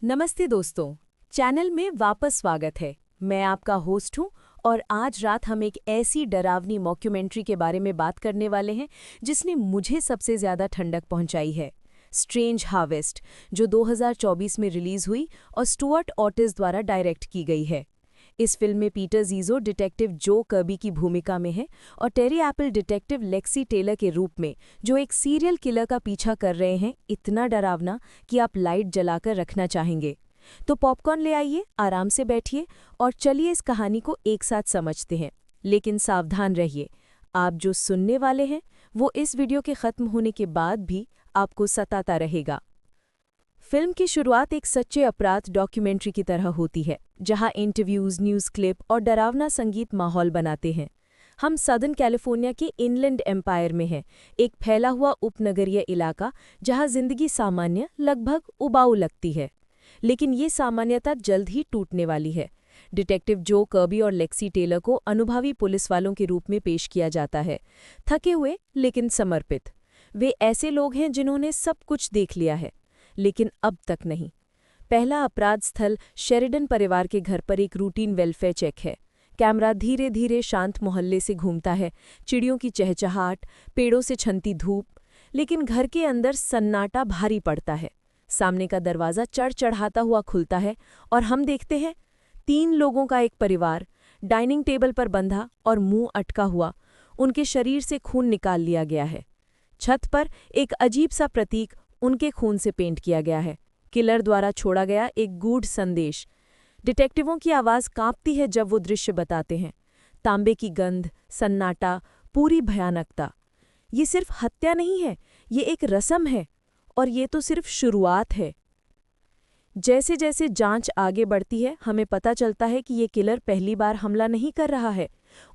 नमस्ते दोस्तों, चैनल में वापस स्वागत है। मैं आपका होस्ट हूं और आज रात हम एक ऐसी डरावनी मॉक्यूमेंट्री के बारे में बात करने वाले हैं जिसने मुझे सबसे ज़्यादा ठंडक पहुंचाई है। स्ट्रेंज हार्वेस्ट, जो 2024 में रिलीज़ हुई और स्टुअर्ट ऑटिस द्वारा डायरेक्ट की गई है। इस फिल्म में पीटर जीजो डिटेक्टिव जो कर्बी की भूमिका में है और टेरी एप्पल डिटेक्टिव लेक्सी टेलर के रूप में, जो एक सीरियल किलर का पीछा कर रहे हैं, इतना डरावना कि आप लाइट जलाकर रखना चाहेंगे। तो पॉपकॉर्न ले आइए, आराम से बैठिए और चलिए इस कहानी को एक साथ समझते हैं। लेकिन सावधान रहिए, आप जो सुनने वाले हैं वो इस वीडियो के खत्म होने के बाद भी आपको सताता रहेगा। फिल्म की शुरुआत एक सच्चे अपराध डॉक्यूमेंट्री की तरह होती है, जहां इंटरव्यूज, न्यूज़ क्लिप और डरावना संगीत माहौल बनाते हैं। हम सदर्न कैलिफोर्निया के इनलैंड एम्पायर में हैं, एक फैला हुआ उपनगरीय इलाका जहां जिंदगी सामान्य, लगभग उबाऊ लगती है। लेकिन ये सामान्यता जल्द ही टूटने वाली है। डिटेक्टिव जो कर्बी और लेक्सी टेलर को अनुभवी पुलिस वालों के रूप में पेश किया जाता है, थके हुए लेकिन समर्पित। वे ऐसे लोग हैं जिन्होंने सब कुछ देख लिया है, लेकिन अब तक नहीं। पहला अपराध स्थल शेरिडन परिवार के घर पर एक रूटीन वेलफेयर चेक है। कैमरा धीरे धीरे शांत मोहल्ले से घूमता है, चिड़ियों की चहचहाट, पेड़ों से छनती धूप। लेकिन घर के अंदर सन्नाटा भारी पड़ता है। सामने का दरवाज़ा चढ़चढ़ाता हुआ खुलता है और हम देखते हैं 3 लोगों का एक परिवार, डाइनिंग टेबल पर बंधा और मुंह अटका हुआ। उनके शरीर से खून निकाल लिया गया है। छत पर एक अजीब सा प्रतीक उनके खून से पेंट किया गया है, किलर द्वारा छोड़ा गया एक गूढ़ संदेश। डिटेक्टिवों की आवाज़ कांपती है जब वो दृश्य बताते हैं। तांबे की गंध, सन्नाटा, पूरी भयानकता। ये सिर्फ हत्या नहीं है, ये एक रस्म है, और ये तो सिर्फ शुरुआत है। जैसे जैसे जांच आगे बढ़ती है, हमें पता चलता है कि ये किलर पहली बार हमला नहीं कर रहा है।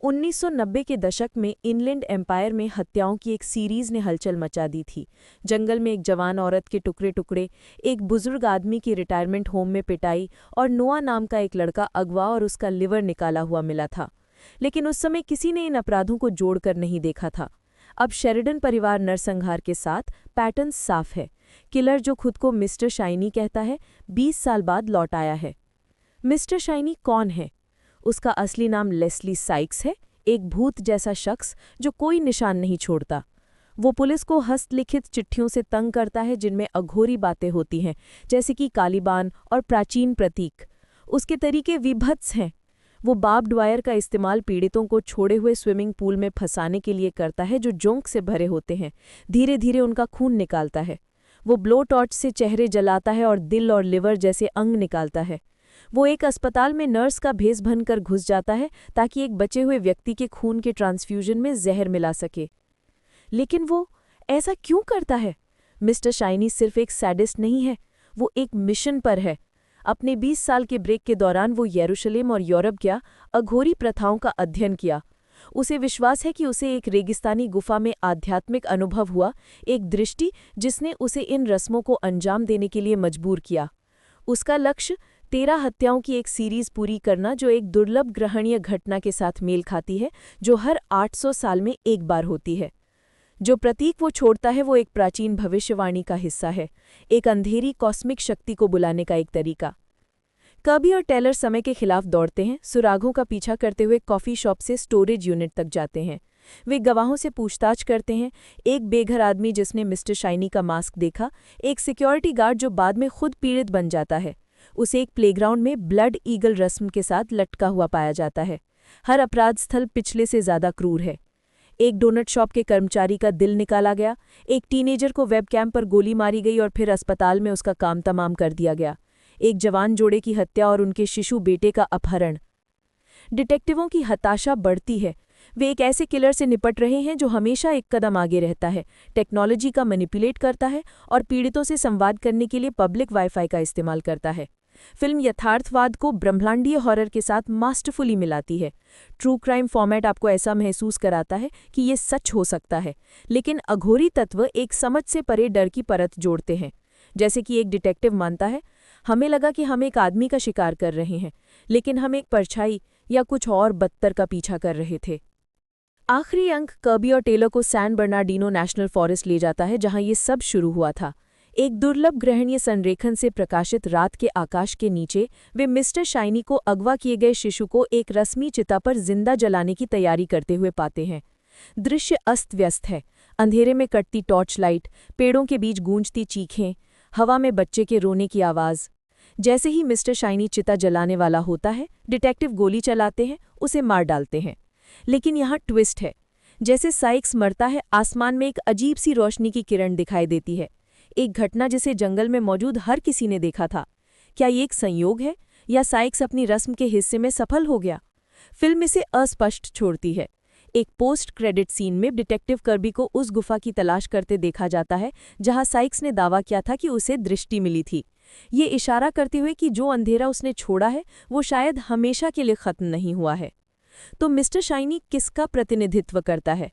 1990 के दशक में इनलैंड एम्पायर में हत्याओं की एक सीरीज ने हलचल मचा दी थी। जंगल में एक जवान औरत के टुकड़े टुकड़े, एक बुजुर्ग आदमी की रिटायरमेंट होम में पिटाई और नोआ नाम का एक लड़का अगवा और उसका लिवर निकाला हुआ मिला था। लेकिन उस समय किसी ने इन अपराधों को जोड़कर नहीं देखा था। अब शेरिडन परिवार नरसंहार के साथ पैटर्न साफ है। किलर, जो खुद को मिस्टर शाइनी कहता है, 20 साल बाद लौट आया है। मिस्टर शाइनी कौन है? उसका असली नाम लेस्ली साइक्स है, एक भूत जैसा शख्स जो कोई निशान नहीं छोड़ता। वो पुलिस को हस्तलिखित चिट्ठियों से तंग करता है जिनमें अघोरी बातें होती हैं, जैसे कि कालीबान और प्राचीन प्रतीक। उसके तरीके विभत्स हैं। वो बार्ब्ड वायर का इस्तेमाल पीड़ितों को छोड़े हुए स्विमिंग पूल में फंसाने के लिए करता है जो जोंक से भरे होते हैं। धीरे धीरे उनका खून निकालता है। वो ब्लो टॉर्च से चेहरे जलाता है और दिल और लिवर जैसे अंग निकालता है। वो एक अस्पताल में नर्स का भेष बनकर घुस जाता है ताकि एक बचे हुए व्यक्ति के खून के ट्रांसफ्यूजन में जहर मिला सके। लेकिन वो ऐसा क्यों करता है? मिस्टर शाइनी सिर्फ एक सैडिस्ट नहीं है, वो एक मिशन पर है। अपने 20 साल के ब्रेक के दौरान वो यरूशलेम और यूरोप गया, अघोरी प्रथाओं का अध्ययन किया। उसे विश्वास है कि उसे एक रेगिस्तानी गुफा में आध्यात्मिक अनुभव हुआ, एक दृष्टि जिसने उसे इन रस्मों को अंजाम देने के लिए मजबूर किया। उसका लक्ष्य 13 हत्याओं की एक सीरीज पूरी करना, जो एक दुर्लभ ग्रहणीय घटना के साथ मेल खाती है जो हर 800 साल में एक बार होती है। जो प्रतीक वो छोड़ता है वो एक प्राचीन भविष्यवाणी का हिस्सा है, एक अंधेरी कॉस्मिक शक्ति को बुलाने का एक तरीका। कर्बी और टेलर समय के खिलाफ दौड़ते हैं, सुरागों का पीछा करते हुए कॉफ़ी शॉप से स्टोरेज यूनिट तक जाते हैं। वे गवाहों से पूछताछ करते हैं, एक बेघर आदमी जिसने मिस्टर शाइनी का मास्क देखा, एक सिक्योरिटी गार्ड जो बाद में खुद पीड़ित बन जाता है। उसे एक प्लेग्राउंड में ब्लड ईगल रस्म के साथ लटका हुआ पाया जाता है। हर अपराध स्थल पिछले से ज़्यादा क्रूर है। एक डोनट शॉप के कर्मचारी का दिल निकाला गया, एक टीनेजर को वेबकैम पर गोली मारी गई और फिर अस्पताल में उसका काम तमाम कर दिया गया। एक जवान जोड़े की हत्या और उनके शिशु बेटे का अपहरण। डिटेक्टिवों की हताशा बढ़ती है। वे एक ऐसे किलर से निपट रहे हैं जो हमेशा एक कदम आगे रहता है, टेक्नोलॉजी का मैनिपुलेट करता है और पीड़ितों से संवाद करने के लिए पब्लिक वाईफाई का इस्तेमाल करता है। फिल्म यथार्थवाद को ब्रह्मांडीय हॉरर के साथ मास्टरफुली मिलाती है। ट्रू क्राइम फॉर्मेट आपको ऐसा महसूस कराता है कि ये सच हो सकता है, लेकिन अघोरी तत्व एक समझ से परे डर की परत जोड़ते हैं। जैसे कि एक डिटेक्टिव मानता है, हमें लगा कि हम एक आदमी का शिकार कर रहे हैं, लेकिन हम एक परछाई या कुछ और बदतर का पीछा कर रहे थे। आखिरी अंक कर्बी और टेलर को सैन बर्नार्डिनो नेशनल फॉरेस्ट ले जाता है, जहां ये सब शुरू हुआ था। एक दुर्लभ ग्रहणीय संरेखण से प्रकाशित रात के आकाश के नीचे वे मिस्टर शाइनी को अगवा किए गए शिशु को एक रस्मी चिता पर जिंदा जलाने की तैयारी करते हुए पाते हैं। दृश्य अस्त व्यस्त है। अंधेरे में कटती टॉर्च लाइट, पेड़ों के बीच गूंजती चीखें, हवा में बच्चे के रोने की आवाज़। जैसे ही मिस्टर शाइनी चिता जलाने वाला होता है, डिटेक्टिव गोली चलाते हैं, उसे मार डालते हैं। लेकिन यहाँ ट्विस्ट है। जैसे साइक्स मरता है, आसमान में एक अजीब सी रोशनी की किरण दिखाई देती है। एक घटना जिसे जंगल में मौजूद हर किसी ने देखा था। क्या ये एक संयोग है या साइक्स अपनी रस्म के हिस्से में सफल हो गया? फिल्म इसे अस्पष्ट छोड़ती है। एक पोस्ट क्रेडिट सीन में डिटेक्टिव कर्बी को उस गुफा की तलाश करते देखा जाता है जहां साइक्स ने दावा किया था कि उसे दृष्टि मिली थी, ये इशारा करते हुए कि जो अंधेरा उसने छोड़ा है वो शायद हमेशा के लिए खत्म नहीं हुआ है। तो मिस्टर शाइनी किसका प्रतिनिधित्व करता है?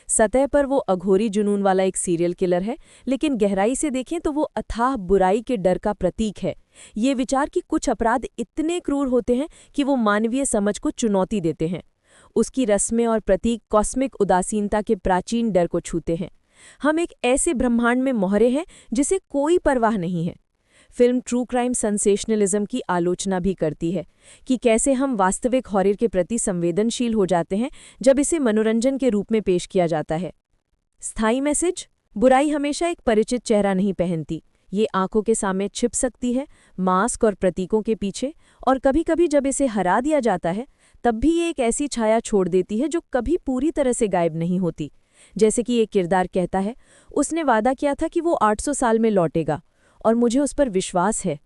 सतह पर वो अघोरी जुनून वाला एक सीरियल किलर है, लेकिन गहराई से देखें तो वो अथाह बुराई के डर का प्रतीक है। ये विचार कि कुछ अपराध इतने क्रूर होते हैं कि वो मानवीय समझ को चुनौती देते हैं। उसकी रस्में और प्रतीक कॉस्मिक उदासीनता के प्राचीन डर को छूते हैं। हम एक ऐसे ब्रह्मांड में मोहरे हैं जिसे कोई परवाह नहीं है। फिल्म ट्रू क्राइम सेंसेशनलिज्म की आलोचना भी करती है कि कैसे हम वास्तविक हॉरर के प्रति संवेदनशील हो जाते हैं जब इसे मनोरंजन के रूप में पेश किया जाता है। स्थायी मैसेज: बुराई हमेशा एक परिचित चेहरा नहीं पहनती। ये आंखों के सामने छिप सकती है, मास्क और प्रतीकों के पीछे, और कभी-कभी जब इसे हरा दिया जाता है तब भी ये एक ऐसी छाया छोड़ देती है जो कभी पूरी तरह से गायब नहीं होती। जैसे कि एक किरदार कहता है, उसने वादा किया था कि वो 800 साल में लौटेगा और मुझे उस पर विश्वास है।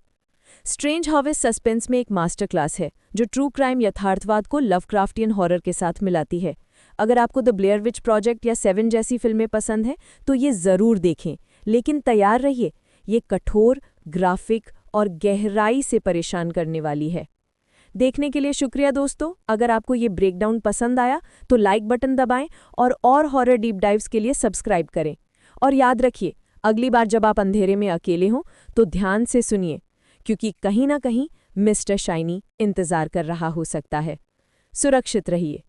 स्ट्रेंज हार्वेस्ट सस्पेंस में एक मास्टर क्लास है जो ट्रू क्राइम यथार्थवाद को लवक्राफ्टियन हॉरर के साथ मिलाती है। अगर आपको द ब्लेयर विच प्रोजेक्ट या 7 जैसी फिल्में पसंद हैं तो ये ज़रूर देखें, लेकिन तैयार रहिए, ये कठोर, ग्राफिक और गहराई से परेशान करने वाली है। देखने के लिए शुक्रिया दोस्तों। अगर आपको ये ब्रेकडाउन पसंद आया तो लाइक बटन दबाएं और हॉरर डीप डाइव्स के लिए सब्सक्राइब करें। और याद रखिए, अगली बार जब आप अंधेरे में अकेले हों तो ध्यान से सुनिए, क्योंकि कहीं ना कहीं मिस्टर शाइनी इंतज़ार कर रहा हो सकता है। सुरक्षित रहिए।